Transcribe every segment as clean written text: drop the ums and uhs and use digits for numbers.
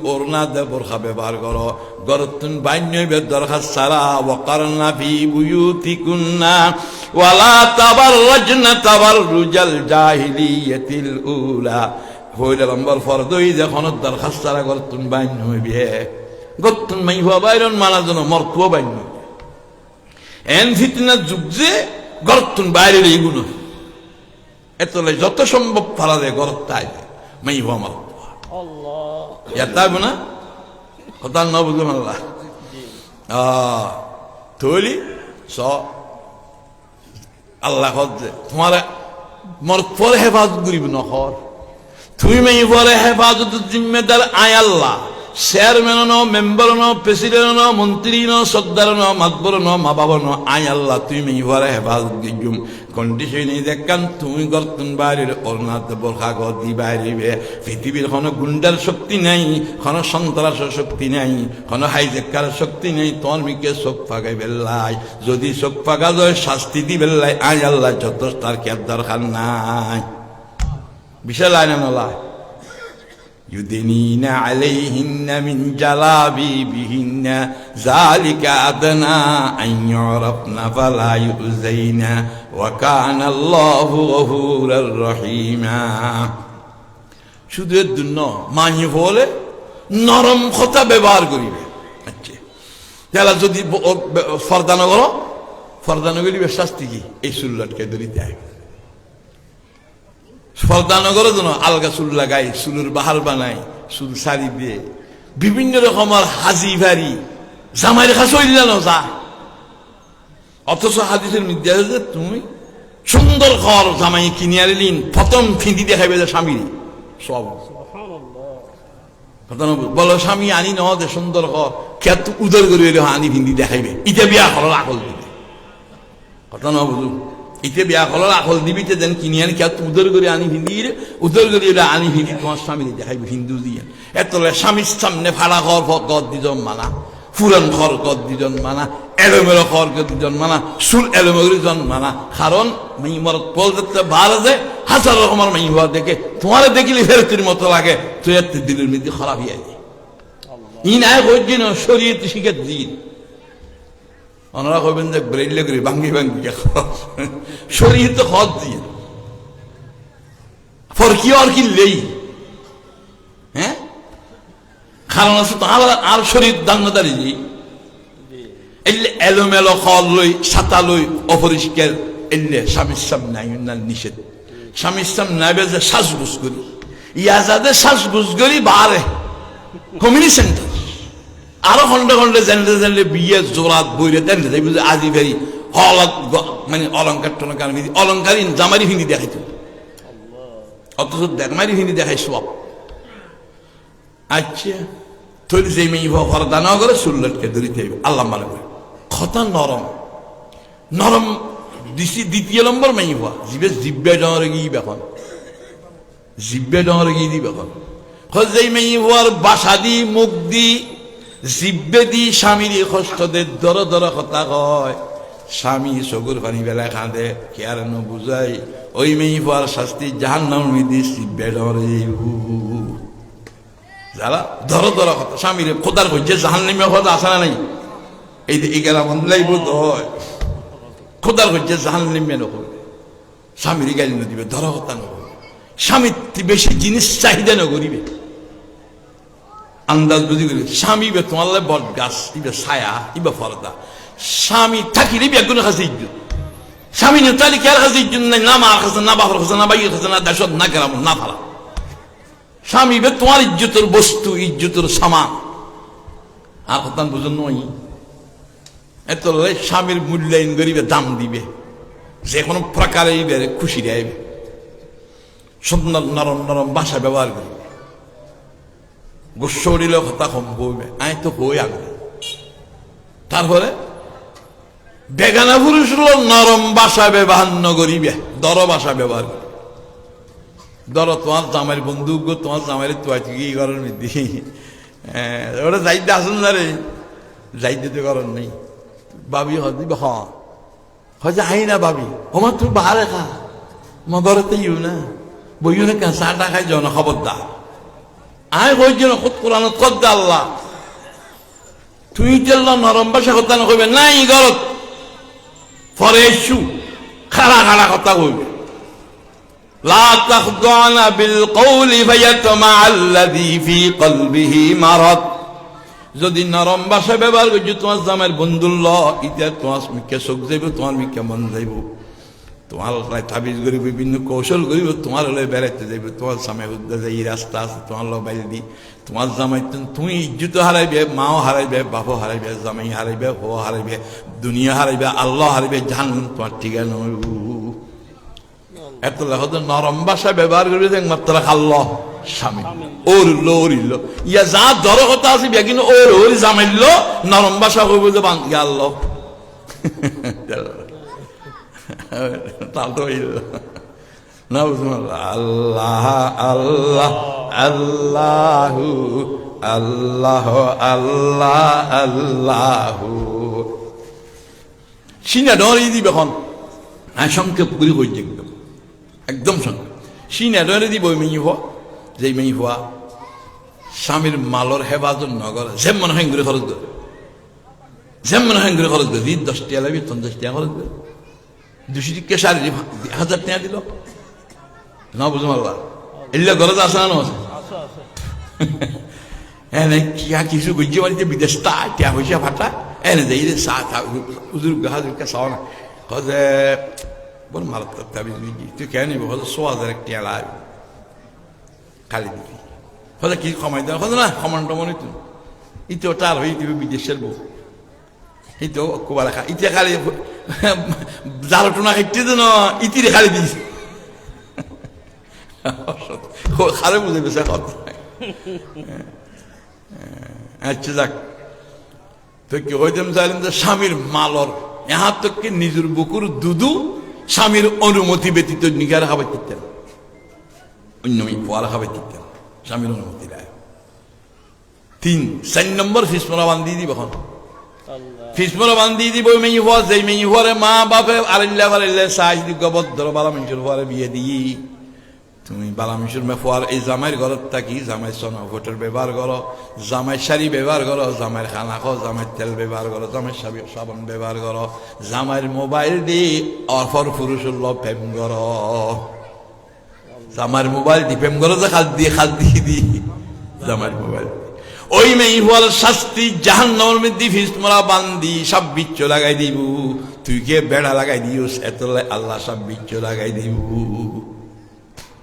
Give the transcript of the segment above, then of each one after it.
ওড়না দে বোরখা ব্যবহার করো গরতুন বাইন্যবে দরখাস্ত সারা ওয়াকারনা ফি বুয়ুতিকুন্না ওয়ালা তাবাররাজনা তাবাররুজাল জাহিলিয়াতিল উলা হইলে নম্বর ফরদই যখন দরখাস্ত সারা গরতুন বাইন্য হইবে গরতুন মাই হওয়া বাইরন মানার জন্য মর্তুও বাইন্য এন ফিতনার যুগ যে গরতুন বাইরের এইগুলো এত যত সম্ভব ফালা দেয় গরত তাই মাই হওয়া মার না কথা ন বুঝলাম আল্লাহ তৈলি স আল্লাহ তোমার মর পরে হেফাজত করিব নহর তুমি মাই পরে হেফাজতের জিম্মেদার আয় আল্লাহ চেয়ারম্যান ন মেম্বার ন প্রেসিডেন্ট ন মন্ত্রী ন সর্দার ন মাতবর ন মা বাবা ন আয় আল্লাহ তুমি ইহারে হেফাজত দিগুম কন্ডিশন দেখান তুমি গর্তন বাড়ির অরুণাথ বোরখা গদি বাইরিবে পৃথিবীর কোনো গুন্ডার শক্তি নাই কোনো সন্ত্রাসের শক্তি নাই কোনো হাইজেকার শক্তি নাই তোর মিকে চোখ ফাঁকাই বেল্লাই যদি চোখ ফাঁকা যায় শাস্তি দি বেল্লাই আয় আল্লাহ যত তার কেয়ার দরকার নাই বিশাল আইন নলা يدنين عليهن من جلابيبهن ذلك أدنى أن يعرفن فلا يؤذين وكان الله غفورا رحيما শুধু এর জন্য মানি বলে নরম কথা ব্যবহার করিবে আচ্ছা যারা যদি ফরদান করিবে শাস্তি কি এই সুল্লাটকে ধরিতে হয় ফরদানগর জন্য আলগা চুল লাগাই চুলের বাহার বানাই চুল সারিবে বিভিন্ন রকমের হাজি ভারি জামাই রেখা চলিল যা অথচ হাদিসের মধ্যে আছে তুমি সুন্দর ঘর জামাই কিনে আনিলিন প্রথম ফিঁদি দেখাইবে যে স্বামী সব বলো স্বামী আনি ন যে সুন্দর ঘর খেত উদর করি আনি ফিঁদি দেখাইবে ইটা বিয়া করার আকল দিবে কথা ন বুঝু ইতে বিয়া করার আকল দিবিতে যেন কিনি আনি খেত উদর করে আনি ফিন্দির উদর করে আনি ফিন্দি তোমার স্বামী দেখাইবে হিন্দু দিয়ে এত স্বামীর সামনে ফাড়া ঘর গদ দিজন মানা ফুরান ঘর গদ দিজন মানা এলোমেলো ঘর গদ দিজন মানা চুল এলোমেলো জন মানা কারণ মাই মরত পল দেখতে বার আছে হাজার রকমের মাই হওয়া দেখে তোমার দেখিলে ফেরতির মতো লাগে তুই এত দিলের মধ্যে খারাপ হয়ে যায় ই নাই কইছি না শরীয়ত শিখে দিন ওনারা কইবেন যে ব্রেইলে করে ভাঙ্গি ভাঙ্গি শরীয়ত হদ দিয়ে ফরকি আর কি লেই হ্যাঁ কারণ আছে তো আর শরীর দাঙ্গদারি যেই এলে এলোমেলো খল লই ছাতা লই অপরিষ্কার এলে স্বামীর সামনে আইনাল নিষেধ স্বামীর সামনে আইবে যে শ্বাসগুজ করি ইয়াজাদে শ্বাসগুজ করি বারে কমিউনিটি সেন্টার আরো খন্ডে খন্ডে জানলে জানলে বিয়ে জোরাত বইরে জানলে যাই বুঝে আজি ফেরি হলাত মানে অলঙ্কার টলঙ্কার অলঙ্কারী জামারি ফিনি দেখাইতো অথচ জামারি ফিনি দেখাই সব আচ্ছা তৈরি যে মেয়ে ভরদা না করে সুল্লটকে ধরিতে হইবে আল্লাহ মানে করে কথা নরম নরম দ্বিতীয় নম্বর মেয়ে ভা জিবে জিব্বে ডরে গিয়ে বেখন জিব্বে ডরে গিয়ে দিবে এখন যেই মেয়ে হওয়ার বাসা দি মুখ দি জিব্বে দি স্বামীর কষ্টদের দর দর কথা কয় স্বামী চকুর পানি বেলা কাঁদে কে আর ন বুঝাই ওই মেয়ে হওয়ার শাস্তি জাহান্নামের মধ্যে জিব্বে ডরে যারা ধরো ধরো কথা স্বামীর খোদার হচ্ছে জাহান্নামে কথা আসা না নাই এই যে এগারা বন্ধলাই বোধ হয় খোদার হচ্ছে জাহান্নামে নকবে স্বামীর গালি নদিবে ধরো কথা নকবে স্বামীর বেশি জিনিস চাহিদা নকরিবে আন্দাজ বুঝি করি স্বামী বে তোমার বট গাছ ইবে ছায়া ইবে ফরদা স্বামী থাকিলে বেগুন কাছে ইজ্জত স্বামী নেতালি কার কাছে ইজ্জত নাই না মার কাছে না বাবার কাছে না বাইয়ের কাছে না দেশত না কেরাম না ফালা স্বামী বে তোমার ইজ্জতের বস্তু ইজ্জতের সামান আর কথা বুঝুন নই এত স্বামীর মূল্যায়ন করিবে দাম দিবে যে কোনো প্রকারে খুশি দেবে সুন্দর নরম নরম ভাষা ব্যবহার করিবে গোস্ব দিলে কথা কম বইবে আই তো বই আগে তারপরে বেগানা পুরুষ নরম ভাষা ব্যবহার নগরিবে দর ভাষা ব্যবহার করবে ধরো তোমার জামাইয়ের বন্ধু তোমার জামাইয়ের তো আছে কি করার মধ্যে ওটা যাইতে আসুন না রে যাইতে তো করার নেই ভাবি হদিবে হয় আই না ভাবি আমার তুমি বাহারে খা মা ঘরেতে ইউ না বইও না কেন চাটা খাই যাও না খবরদার আয় হইছিল খুদ কোরআন কদ আল্লাহ তুই তেল্লা নরম ভাষা কথা না কইবে নাই গলত পরে এসু খাড়া খাড়া কথা কইবে লা তাখদানা বিল কওলি ফায়াতমা আল্লাযী ফি কলবিহি মারাদ যদি নরম ভাষা ব্যবহার করি তোমার জামাইয়ের বন্ধুল্ল ইতিয়া তোমার মিকে চোখ যাইব তোমার মিকে মন যাইব তোমার তাবিজ করি বিভিন্ন কৌশল করিব তোমার হলে বেড়াইতে যাইব তোমার জামাই উদ্দা যাই রাস্তা আছে তোমার লো বাইরে দি তোমার জামাই তুমি ইজ্জত হারাইবে মাও হারাইবে বাপও হারাইবে জামাই হারাইবে হো হারাইবে দুনিয়া হারাইবে আল্লাহ হারাইবে জাহান্নাম তোমার ঠিকানা এত লেখা তো নরম ভাষা ব্যবহার করবে একমাত্র আল্লাহ স্বামী ওরলো ওরিল্লো ইয়া যা দর কথা আছে কিন্তু ওর ওরি জামাইল্লো নরম ভাষা কইব যে বাঙ্গি আল্লাহ তাতো না বুঝলাম আল্লাহ আল্লাহ আল্লাহু আল্লাহ আল্লাহ আল্লাহু সিনা ডরি দিবে এখন সংক্ষেপ করি হয়ে একদম একদম সংক্ষেপ সিনা ডরে দিব ওই মেয়ে হওয়া যে মেয়ে হওয়া স্বামীর মালর হেফাজত নগর যেমন হেঙ্গুরে খরচ করে যেমন হেঙ্গুরে খরচ করে 10 টাকা লাগবে 50 টাকা খরচ করে 200 টিকা 1000 টাকা দিল না বুঝুন আল্লাহ এগুলা গরজ আছে না আছে এনে কিয়া কিছু গুজি বাড়িতে বিদেশ তা টাকা পয়সা ফাটা এনে যাই রে চা হুজুর হাজুরকে চাও না কজে বল মারাত্মক তাবিজ বুঝি তুই কেন নিব হয়তো 100,000 টাকা লাগবে খালি দিবি হয়তো কি কমাই দেওয়া হয়তো না সমান টমনই তুই ইতো তার হয়ে দিবি বিদেশের বউ ইতো কোবা রাখা ইতিয়া খালি জাল টোনা খাইতে তো না ইতিরে খালি দিস খালে বুঝে বেশি কথা আচ্ছা যাক তো কি হইতাম চাইলেন যে স্বামীর মালর এহা তোকে নিজের বুকুর দুধু স্বামীর অনুমতি ব্যতীত নিগার খাবার দিতেন অন্য পোয়ার খাবার দিতেন স্বামীর অনুমতি দেয় 4 নম্বর ফিসমরা বান্ধি দিব এখন ফিসমরা বান্ধি দিব মেয়ে হওয়া যে মেয়ে হওয়ারে মা বাপে আড়াইল্লা বাড়াইলে সাইজ দি গবদ্দর বালা মানুষের হওয়ারে বিয়ে দিই তুমি বালা মানুষের মেফোয়ার এই জামাইয়ের ঘরত থাকি জামাই সোনা ভোটের ব্যবহার করো জামাই শাড়ি ব্যবহার করো জামাইয়ের খানা খাও জামাইয়ের তেল ব্যবহার করো জামাইয়ের সাবান ব্যবহার করো জামাইয়ের মোবাইল দি অফর পুরুষের লভ প্রেম করো জামাইয়ের মোবাইল দি প্রেম করো যে খাল দিয়ে দি জামাইয়ের মোবাইল ওই মেয়ে হওয়ার শাস্তি জাহান্নামের মধ্যে ফিসমরা বান্ধি সব বিচ্ছ লাগাই দিব তুই কে বেড়া লাগাই দিস এত আল্লাহ সব বিচ্ছ লাগাই দিব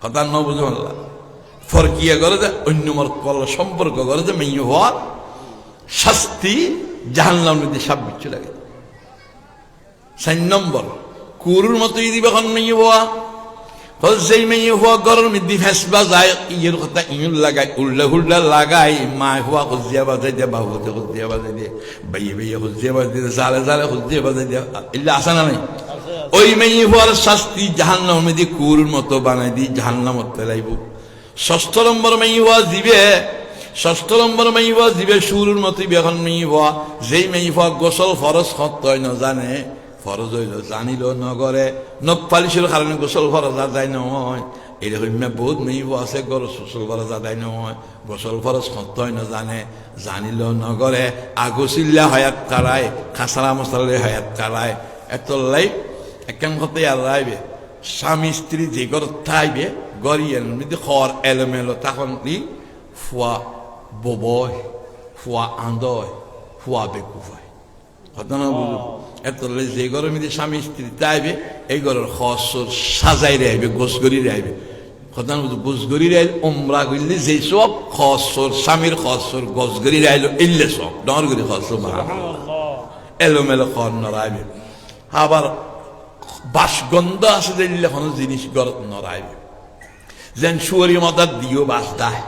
কথা ন বুঝো আল্লাহ ফরকিয়া করে যে অন্য মর সম্পর্ক করে যে মেয়ে হওয়ার শাস্তি জাহান্নামের মধ্যে সব বিচ্ছ লাগাই 4 নম্বর কুরুর মতোই দিবে এখন মেয়ে হওয়া যেই মেয়ে হওয়া ঘরের মধ্যে ফেসবা যায় ইয়ের কথা ইউল লাগাই উল্লা হুল্লা লাগাই মা হওয়া খুঁজিয়া বাজাই দিয়ে বাবুতে খুঁজিয়া বাজাই দিয়ে বাইয়ে বাইয়ে খুঁজিয়া বাজাই দিয়ে জালে জালে খুঁজিয়া বাজাই দিয়ে এগুলো আসা না নাই ওই মেয়ে হওয়ার শাস্তি জাহান্নামের মধ্যে কুরুর মতো বানাই দি জাহান্নামত ফেলাইব 6 নম্বর মেয়ে হওয়া দিবে 6 নম্বর মেয়ে হওয়া দিবে শুরুর মতোই এখন মেয়ে হওয়া যেই মেয়ে হওয়া গোসল ফরজ সত্য না জানে ফরজ হইল জানিল নগরে নখ পালিশের কারণে গোসল ফরজ আদায় নয় এরকম বহুত মেয়ে আছে গোসল ফরজ আদায় নয় গোসল ফরজ সত্য না জানে জানিল নগরে আগোচিল্লা হয়াত কারায় খাসারা মশালে হয়াত কারায় এত লাইফ একখান হতে আর রাইবে স্বামী স্ত্রী যে ঘর থাইবে গড়িয়ে মধ্যে খর এলোমেলো তখন ফুয়া ববয় ফুয়া আন্দয় ফুয়া বেকুফ হয় কথা না বুঝলো এত যে ঘরের মধ্যে স্বামী স্ত্রী তাইবে এই ঘরের খসর সাজাই রাইবে গোস গড়ি রাইবে কথা না বুঝলো গোস গড়ি রাইল ওমরা করলে যে সব খসর স্বামীর খসর গোস গড়ি রাইল এলে সব ডর গড়ি খসর এলোমেলো খর নড়াইবে আবার বাসগন্ধ আছে যে কোনো জিনিস গরত নড়াইবে যেন শুয়ারি মাথার দিও বাস দেয়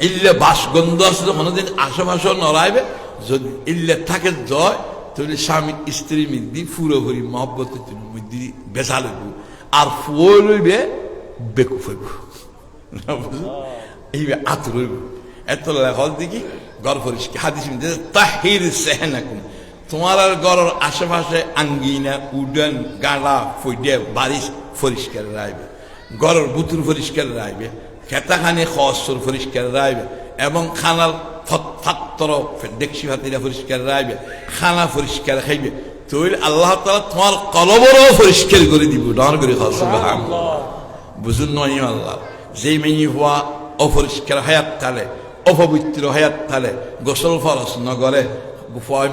ইল্লে বাসগন্ধ আছে কোনো দিন আশেপাশে নড়াইবে যদি ইল্লে থাকে জয় তাহলে স্বামী স্ত্রীর মধ্যে পুরোপুরি মহব্বতের মধ্যে বেচা লইব আর ফুয়ে লইবে বেকুফ হইব এইবে আতুর হইব এত লেখল দেখি গড় পরিষ্কার হাদিস তাহির সেহেনাকুম তোমার আর গড়ের আশেপাশে আঙ্গিনা উডান গালা ফুইডে বারিশ পরিষ্কার রাখবে গড়ের বুতুর পরিষ্কার রাখবে খেতাখানি খসর পরিষ্কার রাখবে এবং খানার ফাত্তর ডেকসি ভাতিরা পরিষ্কার রাখবে, খানা পরিষ্কার খাইবে, তৈল আল্লাহ তাআলা তোমার কলবরও পরিষ্কার করে দিব। ডর করে সুবহানাল্লাহ। বুঝুন নয় আল্লাহ, যেই মেয়ে হওয়া অপরিষ্কার হায়াত থালে, অপবিত্র হায়াত থালে, গোসল ফরস নগরে,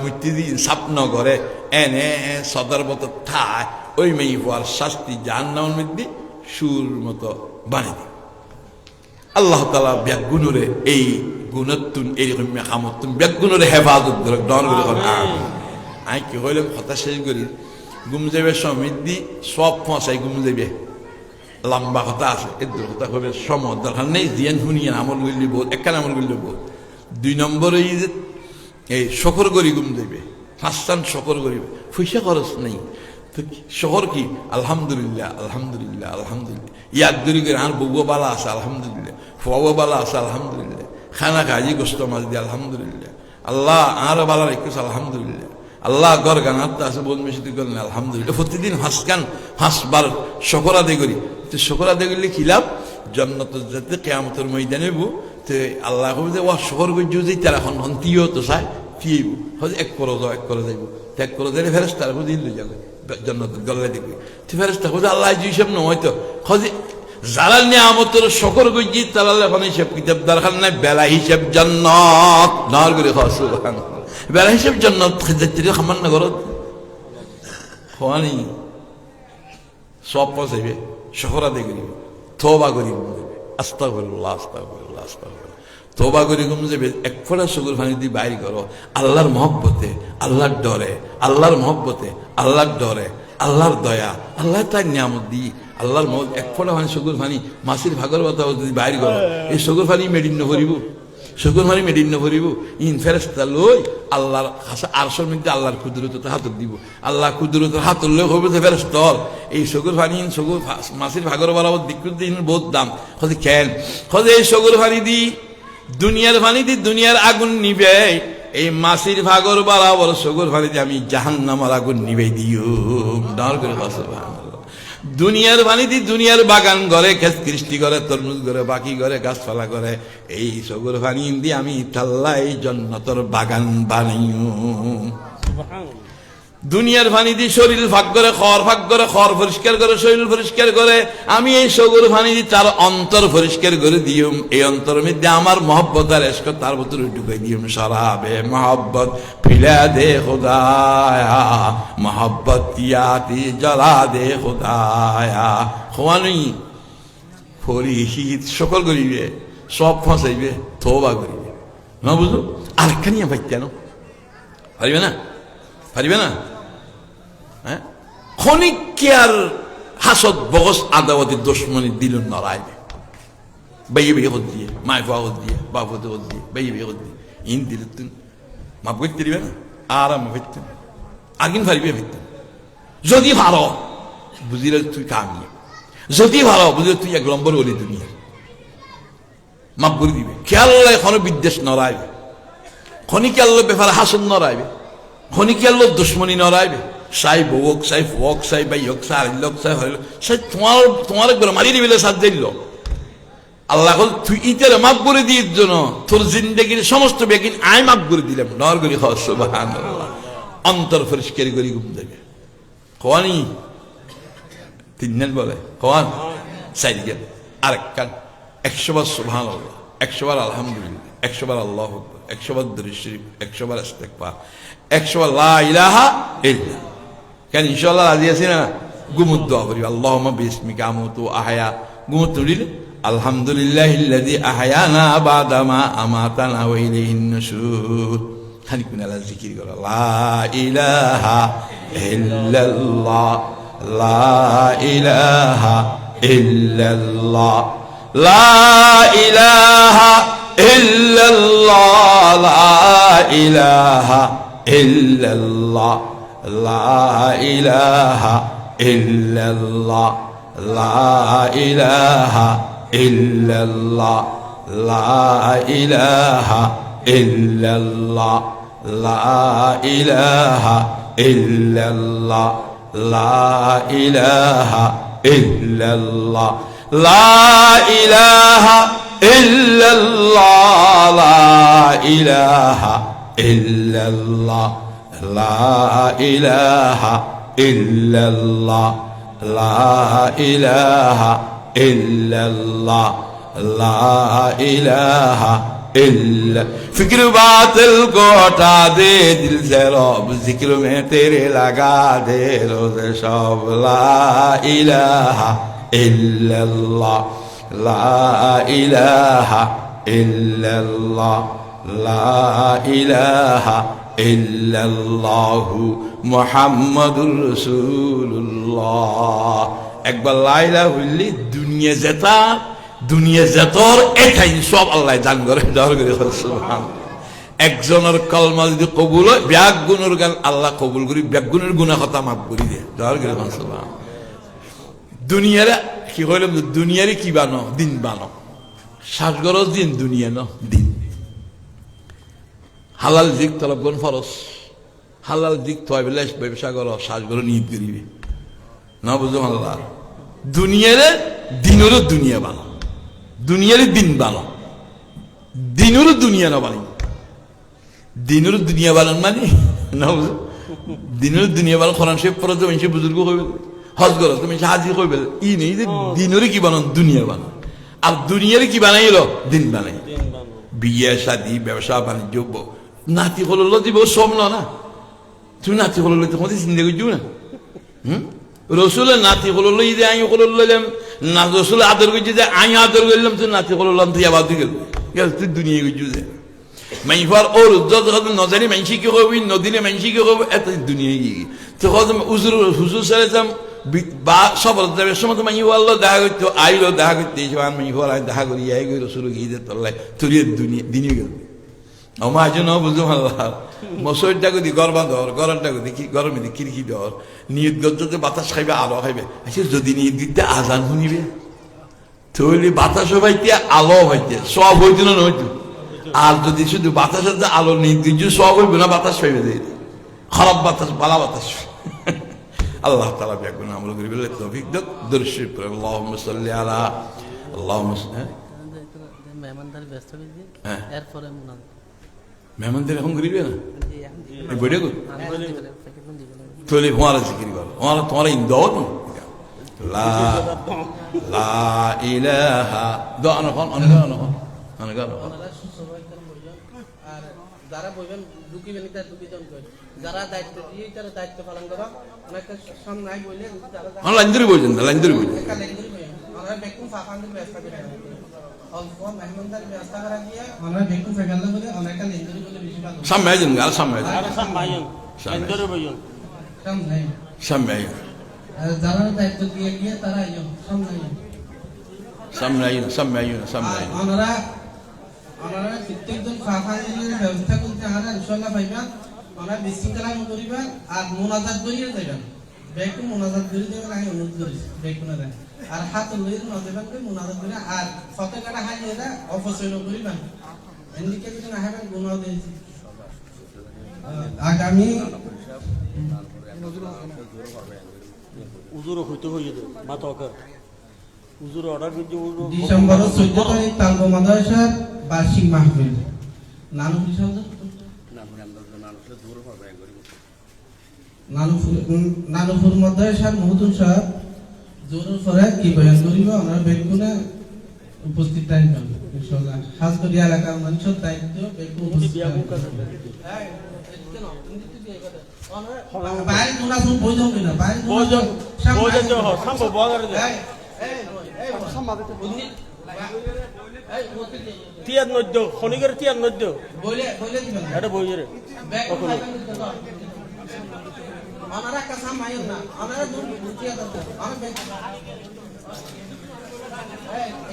মূর্তি দিয়ে সাপ নগরে, এনে সদর মতো থায়, ওই মেয়ে হওয়ার শাস্তি জাহান্নামের মধ্যে সুর মতো বানিয়ে দিবে। আল্লাহ তাআলা ব্যাগুণরে এই গুণতুন এইরকম মেকামতুন ব্যাগুণরে হেফাজত করে ডর করে আমিন। আই কি হইলে কথা শেষ করি, গুম যাবে সমিতি সব ফসাই গুম যাবে, লম্বা কথা আছে, এর কথা হবে সময় দরকার নেই, জিয়ান শুনিয়ে আমল করলে বহুত, একটা আমল করলে বহুত। 2 নম্বরে এই শকর করি গুম যাবে, 5 শকর করিবে, পয়সা খরচ নেই, তো শহর কি আলহামদুলিল্লাহ আলহামদুলিল্লাহ আলহামদুলিল্লাহ, ইয়াদ দূরি করে আর বউ বালা আছে আলহামদুলিল্লাহ, ফুয়াও বালা আছে আলহামদুলিল্লাহ, খানা খাজি গোস্ত মাছ দিয়ে আলহামদুলিল্লাহ, আল্লাহ আর বালা রেখেছে আলহামদুলিল্লাহ, আল্লাহ গড় গানাতে আছে বোন মেশিদি করলেন আলহামদুলিল্লাহ। প্রতিদিন 5 বার শকর আদায় করি, তো শকর আদায় করলে কি লাভ? জন্নত যাতে কেয়ামতের ময়দানে বু তো আল্লাহ কবি যে ও শকর করছি যে তার এখন তিও তো চায় তিয়েব হয়তো এক করে যাও, এক করে যাইব, ত্যাগ করে দিলে ফেরেস্তার খুঁজে ইল্লু যাবে জন্নত গল্লা দেখবে, তো ফেরেস্তা খুঁজে আল্লাহ হিসাব না হয়তো খোঁজে যারা নিয়ামতের শকর করছি তারা এখন হিসাব কিতাব দরকার নাই, বেলা হিসাব জান্নাত নার করে খাওয়া বেলা হিসাব জান্নাত খামান না ঘরত খোয়ানি সব পচাইবে, শহরা দিয়ে করিবে, তওবা করি ঘুম যাবে, আস্তাগফিরুল্লাহ আস্তাগফিরুল্লাহ আস্তাগফিরুল্লাহ, তওবা করি ঘুম যাবে, এক ফোঁটা চকুর পানি দিয়ে বাইর করো, আল্লাহর মহব্বতে, আল্লাহর ডরে, আল্লাহর মহব্বতে, আল্লাহর ডরে, আল্লাহর দয়া, আল্লাহ তার নিয়ামত দিই, আল্লাহর মহব্বত, এক ফোঁটা পানি চকুর পানি মাসির ভাগর কথা যদি বাইর করো, এই চকুর পানি মেডিন্ন করিব, চকুর পানি মেডিন্ন করিব, ইন ফেরেস্তা লই আল্লাহর আরশের মধ্যে আল্লাহর কুদরতের হাত দিব, আল্লাহ কুদরতের হাত উল্লেখ হবে তো ফেরেস্তা এই চকুর পানি চকুর মাসির ভাগর বরাবর দিকুর দিন বহুত দাম, খোঁজে কেন খোঁজে এই চকুর পানি দি দুনিয়ার পানি দি দুনিয়ার আগুন নিবে, এই মাসির ভাগর বরাবর চকুর পানি দি আমি জাহান্নামের আগুন নিবে দিও। ডর করে দুনিয়ার পানি দি দুনিয়ার বাগান ঘরে খেত কৃষ্টি করে, তরমুজ করে, বাকি করে, গাছপালা করে, এই চকুর পানি দিয়ে আমি তাল্লাই জন্নতর বাগান বানাইও। দুনিয়ার পানি দিয়ে শরীর ভাগ করে, খড় ভাগ করে, খড় পরিষ্কার করে, শরীর পরিষ্কার করে, আমি এই চকুর পানি দিয়ে তার অন্তর পরিষ্কার করে দিও, এই অন্তরের মধ্যে আমার মহব্বত আর এসক তার ভিতরে ঢুকাই দিও, সরাবে মহব্বত ফিলা দে খুদায়া, মহব্বত ইয়াতি জ্বালা দে খুদায়া, খোয়ানি ফরি শীত সকল করিবে, সব ফসাইবে, তওবা করিবে, না বুঝলো আরেকখানি ভাই কেন পারিবে না, পারিবে না, হ্যাঁ ক্ষণিককে আর হাসত বগস আদাওয়াতি দুশমনি দিল নড়াইবে, বাইয়ে বিয়ে হত দিয়ে, মায় ফুয়া হত দিয়ে, বাপ হতে হত দিয়ে, বাইয়ে বিয়ে হত দিয়ে, ইন দিল তুই মাপ করতে দিবে না, আরাম ফিরতেন আগিন ফারিবে ফিরতেন, যদি ভালো বুঝিলে তুই কামিয়ে, যদি ভালো বুঝলে তুই 1 নম্বর বলি দুনিয়া মাপ করে দিবে, খেয়াল এখনো বিদ্বেষ নড়াইবে, ক্ষণিকে আল্লাহ ব্যাপারে হাসন নড়াইবে, ক্ষণিকে আল্লাহ দুশ্মনী নড়াইবে, সাই বউক সাই ফুয়ক সাই বাইক সাই আরিল্লক সাই হইল সাই তোমার একবার মারিয়ে দিবে সাজ দিল, আল্লাহ তুই ইটার মাপ করে দিয়ে জন্য তোর জিন্দগির সমস্ত বেগিন আয় মাপ করে দিলাম, নর করি সুবহানাল্লাহ, অন্তর পরিষ্কার করি ঘুম যাবে, কোয়ানি 3 দিন বলে কোয়ান 4 গেল আরেক কান 100 বার সুবহানাল্লাহ, 100 বার আলহামদুলিল্লাহ, 100 বার আল্লাহু আকবার, 100 বার দুরূদ শরীফ, 100 বার ইস্তিগফার, 100 বার লা ইলাহা ইল্লাল্লাহ, কেন ইনশাআল্লাহ রাজি আছি না, গুমুত দোয়া করি, আল্লাহুম্মা বিসমিকা আমুতু আহয়া, গুমুত দিলে আলহামদুলিল্লাহিল্লাযী আহয়ানা বাদামা আমাতানা ওয়া ইলাইহিন নুশুর, খালি কোন আল্লাহ জিকির করো, লা ইলাহা ইল্লাল্লাহ, লা ইলাহা ইল্লাল্লাহ, লা ইলাহা ইল্লাল্লাহ, লা ইলাহা ইল্লাল্লাহ, লা ইলাহা ইল্লাল্লাহ, লা ইলাহা ইল্লাল্লাহ, লা ইলাহা ইল্লাল্লাহ, লা ইলাহা ইল্লাল্লাহ, লা ইলাহা ইল্লাল্লাহ, লা ইলাহা ইল্লাল্লাহ লা ইলাহা ইল্লাল্লাহ লা ইলাহা ইল্লাল্লাহ লা ইলাহা ইল্লাল্লাহ লা ইলাহা इल्ला फिक्र बातिल को हटा दे दिल से रब जिक्र में तेरे लगा दे रोज शब ला इलाहा इल्लल्लाह ला इलाहा इल्लल्लाह ला इलाहा इल्लल्लाह मुहम्मदुर रसूलुल्लाह एक बार ला इलाहा हुल्ली दुनिया जता দুনিয়া যতর এটাই সব আল্লাহ দান করে দর করে সুবহান একজনের কলমা যদি কবুল হয় ব্যাগ গুণের গান আল্লাহ কবুল করি ব্যাগ গুণের গুনাহ কথা মাফ করে দেয় দর করে সুবহান দুনিয়ারে কি কইলাম দুনিয়ারে কি বানো দিন বানো শ্বাসগরজ দিন দুনিয়া ন দিন হালাল দিক তলব গুণ ফরজ হালাল দিক তয় বিলাস ব্যবসা করো শ্বাসগর নিয়ত করিবে না বুঝো আল্লাহ দুনিয়ারে দিনেরও দুনিয়া বানো দুনিয়ার দিন বানো দিনের দুনিয়া না বানি দিনের দুনিয়া বানান মানে না বুঝো দিনের দুনিয়া বানান কোরআন শরীফ পড়ে তো মানুষ বুজুর্গ হইবে হজ করো তুমি হাজি হইবে ই নেই যে দিনের কি বানান দুনিয়া বানান আর দুনিয়ার কি বানাইলো দিন বানাই বিয়ে শাদী ব্যবসা বাণিজ্য নাতি হলো দিব সব না তুমি নাতি হলো তোমাদের চিন্তা করছো না রসুলের নাতি হলো যে আমি হলো লইলাম না রসুল আদর করছি যে আমি আদর করলাম তুই নাতি হলাম তুই আবার তুই গেল তুই দুনিয়া করছু যে মাইফার ওর যত নজানি মানসি কি হবি নদীনে মানসি কি হবো এত দুনিয়া গিয়ে তো উজুর হুজুর সারাম বা সবর সময় তো মাই আল্লাহ দেখা করতো আইলো দেখা করতে মাই হল দেখা করি আই গই রসুল গিয়ে তোল্লাই তুই দুনিয়া দিনে গেল আমার আজ ন বুঝো আল্লাহ মশরটা গদি গরবা ধর গরমটা গদি কি গরমে দি খিড়কি ধর নিয়ত গজ্জতে বাতাস খাইবে আলো খাইবে আচ্ছা যদি নিয়ত দিতে আজান শুনিবে তাহলে বাতাসও পাইতে আলো হইতে সব হইতো না হইতো আর যদি শুধু বাতাসের যে আলো নিয়ত দিচ্ছ সব হইবে না বাতাস পাইবে যে খারাপ বাতাস বালা বাতাস আল্লাহ তাআলা বেগুন আমল করিবে তৌফিক দাও দরুদ পড়ে আল্লাহুম্মা সাল্লি আলা আল্লাহুম্মা মেহমানদার ব্যস্ত হয়ে যায় এরপরে মুনাজাত মেহমানদের এখন করিবে না বইটা কর তোলে হমারা জিকির কর হমারা তোমার ইন্দাও তো লা লা ইলাহা দো আনখন অনগন অনগন আর যারা বইবেন দুকি বেনিতা দুকি জন কই যারা দায়িত্ব দিয়ে তারা দায়িত্ব পালন করো অনেকটা সামনে আই বইলে যারা হন লাইনদরি বইছেন লাইনদরি বইছেন লাইনদরি বইছেন আমরা বেকুম ফাফান্দের ব্যস্ত করে অল্প মেহমানদার ব্যস্ত করা দিয়ে আমরা বেকুম ফেগাল বলে অনেকটা লাইনদরি বলে বেশি ভালো সামনে আর সামনে লাইনদরি বইছেন সামনে যারা দায়িত্ব দিয়ে গিয়ে তারা আইও সামনে আমরা প্রত্যেকজন ফাফান্দের ব্যবস্থা করতে আমরা ইনশাআল্লাহ পাইবা আমরা বিশৃঙ্খলা করিবা আর মুনাজাত করিয়া যাইবা বেকুম মুনাজাত করে দেবেন আমি অনুরোধ করি বেকুনা দেন আর হাত লইয়ে নজেবান করে মুনাজাত করে আর ফতকাটা হাইয়ে দা অপচয় করিবা এন্ডিকে যদি না হাবেন গুনাহ দিয়েছি আগামী উজুর হইতে হইয়ে দে মাতকা উজুর অর্ডার করতে ডিসেম্বর 14 তারিখ তালব মাদ্রাসার বার্ষিক মাহফিল নানু বিশাল নানুপুর মাদ্রাসার মহতুম সাহেব জোরের পরে কি বয়ান করিব আমরা বেগুনে উপস্থিত থাকবেন ইনশাআল্লাহ খাস করে এলাকার মানুষের দায়িত্ব বেগুন উপস্থিত বাইরে তোরা সব বইজন কিনা বাইরে বইজন তো সম্ভব বলার যায় তিয়ার নদ্য শনিবার তিয়ার নদ্য বইলে দিবেন এটা বইরে ওনারা কাছে মাইল না ওনারা দূর বুঝিয়া দাও আমি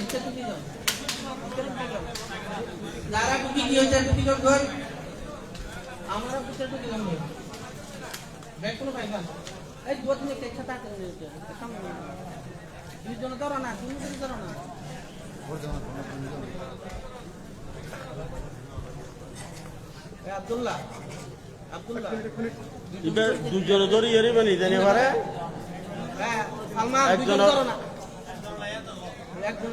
এটা তো দিও যারা বুঝি কি হইছে টুকি ঘর আমরা বুঝতে তো দিলাম ব্যাগ কোন পাইবা এই দুটো নিয়ে একটা টাকা নিয়ে যেতে সামনে দুইজন ধরো না তিনজন ধরো না এ আব্দুল্লাহ এবার দুজন ধরে এরি বানি জানি পারে সালমান দুজন ধরো না একজন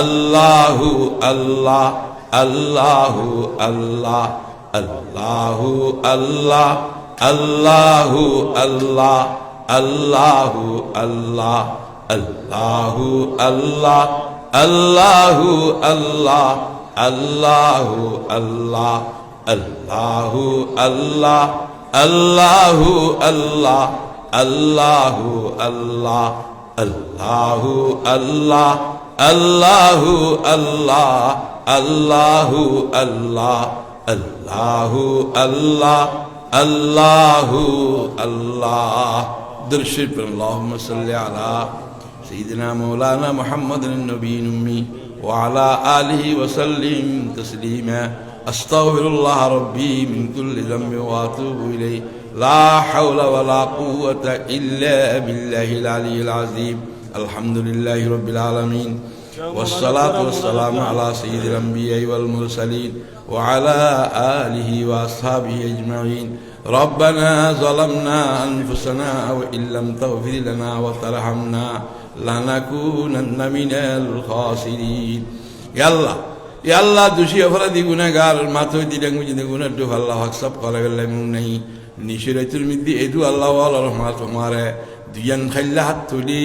আল্লাহু আল্লাহ আল্লাহু আল্লাহ আল্লাহু আল্লাহ আল্লাহু আল্লাহ আল্লাহু আল্লাহ আল্লাহু আল্লাহ আল্লাহু আল্লাহ আল্লাহু আল্লাহ আল্লাহু আল্লাহ আল্লাহু আল্লাহ আল্লাহু আল্লাহ আল্লাহু আল্লাহ আল্লাহু আল্লাহ আল্লাহু আল্লাহ আল্লাহু আল্লাহ আল্লাহু আল্লাহ দুরূদ পড়ুন আল্লাহুম্মা সাল্লি আলা সাইয়্যিদিনা মাওলানা মুহাম্মাদিন নবিয়্যিল উম্মি ওয়া আলা আলিহি ওয়া সাল্লিম তাসলিমা আস্তাগফিরুল্লাহ রাব্বি মিন কুল্লি যামবি ওয়া আতুবু ইলাইহি লা হাওলা ওয়া লা কুওয়াতা ইল্লা বিল্লাহিল আলিয়্যিল আযীম আলহামদুলিল্লাহি রাব্বিল আলামিন والصلاة والسلام على سيد الأنبياء والمرسلين وعلى آله وأصحابه أجمعين ربنا ظلمنا أنفسنا وإن لم تغفر لنا وترحمنا لنكونن من الخاسرين يا الله دوشي أفرادي গুনাহগার মাথৈ দিলেন মুজিদে গুনাহ দু আল্লাহ আকসাব করে গেলে মুন নাই নিশিরাতুল মিদ্দি এদু আল্লাহ ওয়ালা রহমাত তোমারে দুয়ান খাইলা হাত তুলি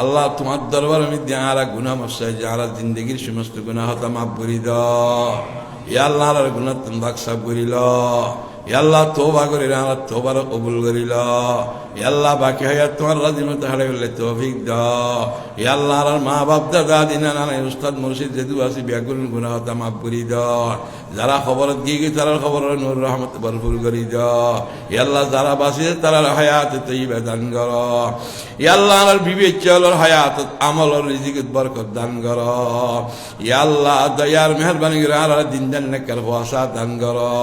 আল্লাহ তোমার দরবার মধ্যে আরা গুনাহ মাফসাই যারা জিন্দেগীর সমস্ত গুনাহ হতা মাফ করি দাও ইয়া আল্লাহ আর গুনাহ তুমি আকসাব করিল ইয়া আল্লাহ তওবা করে আল্লাহ তওবার কবুল করিল ইয়া আল্লাহ বাকি হায়াত তোমার রাজিমতে হারে গেলে তৌফিক দাও ইয়া আল্লাহ আর মা বাপ দাদা দিনা নানা উস্তাদ মুর্শিদ যেদু আসি বেগুন গুনাহ হতা মাফ করি দাও যারা খবরত গিয়ে তার খবর নূর রহমত ভরপুর করি দাও ইয়া আল্লাহ যারা বাসিয়ে তার হায়াত তৈয়বা দান করো ইয়া আল্লাহ আর বিবেক চলর হায়াত আমল আর রিজিকত বরকত দান করো ইয়া আল্লাহ দয়ার মেহেরবানি করে আর দিন দান নেকার ফয়সা দান করো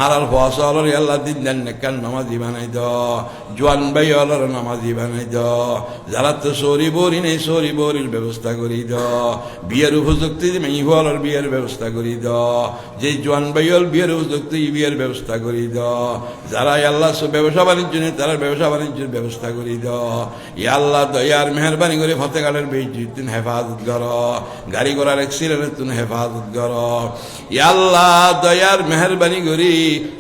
আর ফয়সা আর ইয়া আল্লাহ দিন দান নেকার নামাজি বানাই দাও জওয়ান ভাই আর নামাজি বানাই দাও যারা তো সরি বরি নেই সরি বরির ব্যবস্থা করি দাও বিয়ের উপযুক্তি মেই হল আর বিয়ের ব্যবস্থা করি দাও যে জওয়ান ভাই হল বিয়ের উপযুক্তি বিয়ের ব্যবস্থা করি দাও যারা আল্লাহ ব্যবসা বাণিজ্য নেই তারা ব্যবসা বাণিজ্যের ব্যবস্থা করি দাও ইয়া আল্লাহ দয়ার মেহেরবানি করে ফতেগাড়ের বেইজ্জত তুন হেফাজত করো গাড়ি ঘোড়ার অ্যাক্সিডেন্ট তুন হেফাজত করো ইয়া আল্লাহ দয়ার মেহেরবানি করি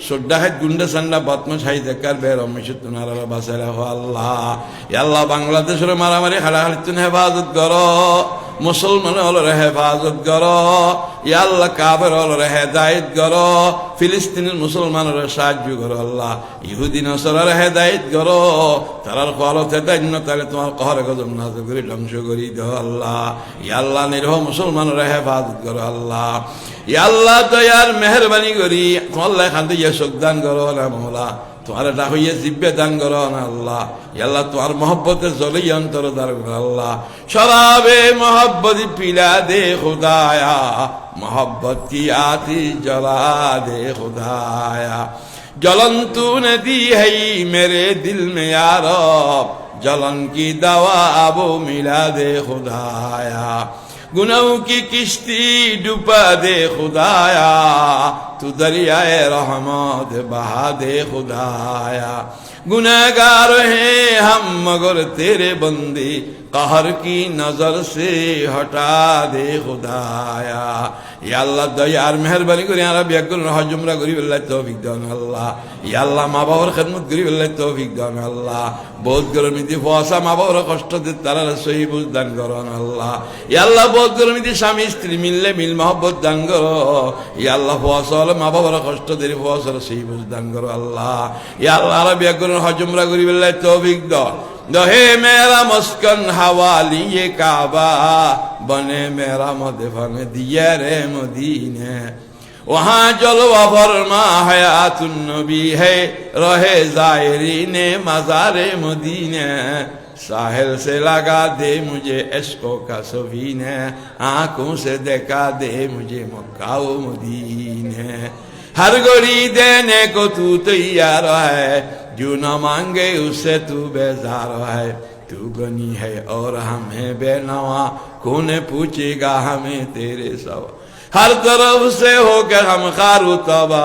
সড্ডাহাত গুন্ডা সান্ডা বদমাশ হাই দেখার বের অমিশত তুনার বাসায় রাখো আল্লাহ ইয়া আল্লাহ বাংলাদেশের মারামারি হাড়াহাড়ি তুন হেফাজত করো মুসলমান হলের হেফাজত করো ইয়া আল্লাহ কাফের হলের হেদায়েত করো ফিলিস্তিনের মুসলমানের সাহায্য করো আল্লাহ ইহুদি নসরার হেদায়েত করো তারার কলত হেদায়েত না তাহলে তোমার কহরে গজব নাযিল করে ধ্বংস করি দাও আল্লাহ ইয়া আল্লাহ নিরহ মুসলমানের হেফাজত করো আল্লাহ ইয়া আল্লাহ দয়ার মেহেরবানি করি আল্লাহ এখান থেকে যোগদান করো না মওলা তোমার ডাকইয়ে জিব্বে দান করো না আল্লাহ আল্লাহ তোমার মহব্বতে জলে অন্তর দার আল্লাহ শরাবে মোহব্বত পিলা দে খুদায়া मोहब्बत की आतिश जला दे खुदाया जलन तूने दी है मेरे दिल में यार जलन की दवा अब मिला दे खुदाया गुनाहों की किश्ती डुबा दे खुदाया तू दरियाए रहमत बहा दे खुदाया गुनहगार हैं हम मगर तेरे बंदे कहर की नजर से हटा दे खुदाया या अल्लाह दयार मेहरबानी करी आरा बियाकुल हजुमरा करी अल्लाह तौफीक दान अल्लाह या अल्लाह माँ बाबर खिदमत करी अल्लाह तौफीक दान अल्लाह बहुत गर्मी थी फौसा माँ बाबर कष्ट दे तारा सही बुझ दान करो अल्लाह या अल्लाह बहुत गर्मी थी स्वामी स्त्री मिलले मिल मोहब्बत दान करो या अल्लाह फौसा माँ बाबर कष्ट दे फौसा सही बुझ दान करो अल्लाह या अल्लाह आरा बियाकुल हजुमरा करी अल्लाह तौफीक दान दहे मेरा मस्कन हवाली ये काबा बने मेरा मदफन दिया रे मदीने वहाँ जलवा फरमा हयातुन नबी है रहे जायरीने मज़ारे मदीने साहिल से लगा दे मुझे इश्क़ों का सफीने आँखों से देखा दे मुझे मक्का व मदीने हर घड़ी देने को तू तैयार है जो न मांगे उससे तू बेजार है तू गनी है और हमें बेनवा कौन पूछेगा हमें तेरे सवा हर तरफ से होकर हम खारू तबा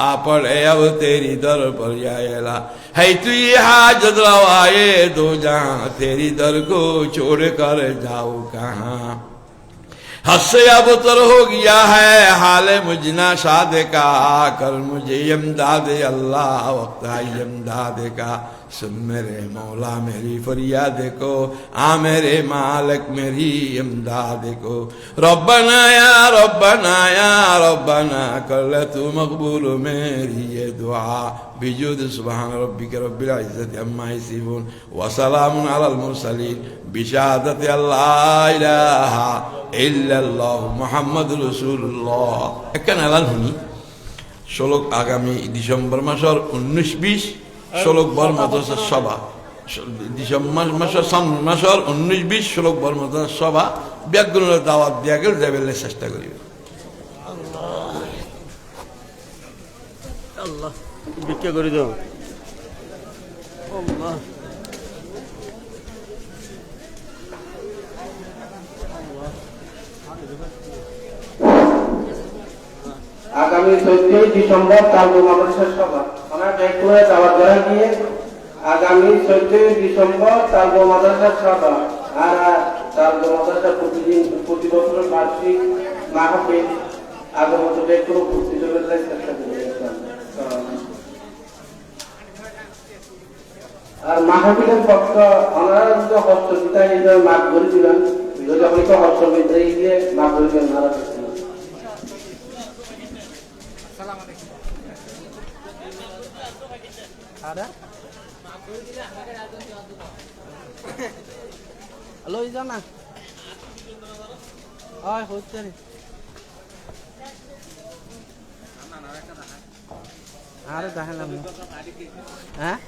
आ पड़े अब तेरी दर पर आएला है तू ये हाजत रवाए दो जहां तेरी दर को छोड़ कर जाओ कहाँ हद से अबतर हो गया है हाल मुजना शाद का कर मुझे इमदाद अल्लाह वक्त आई इमदाद का सुन मेरे मौला मेरी फरियाद को आ मेरे मालिक मेरी इमदाद को रब्बना या रब्बना कर ले तू मकबूल मेरी ये दुआ बिजुद सुबहान रब्बिक रब्बिल इज्जति अम्मा यसिफून व सलामुन अलल मुरसलीन बिशहादति अल्लाह इलाहा इल्लल्लाह मुहम्मदुर রাসূলুল্লাহ। একখান এলান শুনি ষোলক আগামী ডিসেম্বর মাসের 19-20 ষোলক বর মাদ্রাসার সভা ডিসেম্বর মাসের সামনে মাসের 19-20 ষোলক বর মাদ্রাসার সভা ব্যাকরণের দাওয়াত দিয়া গেল যাবেলে চেষ্টা করিবে আল্লাহ ভিক্ষা করে দাও আল্লাহ আগামী 14 ডিসেম্বর তালবো মাদ্রাসা সভা আমরা ব্যাকরণে দাওয়াত দেওয়া গিয়ে আগামী 14 ডিসেম্বর তালবো মাদ্রাসা সভা আর তালবো মাদ্রাসা প্রতি বছর বার্ষিক মাহফিল আগমত ব্যাকরণ উপস্থিত হওয়ার চেষ্টা করব আর মাহফিলের পক্ষ ওনারা যদি হস্তবিতা হিসেবে মাপ করে দিলেন যদি আপনি তো হস্তবিতা গিয়ে মাপ করে দিলেন নারা হ্যালো জানা হয় হচ্ছে আরে দেখালাম হ্যাঁ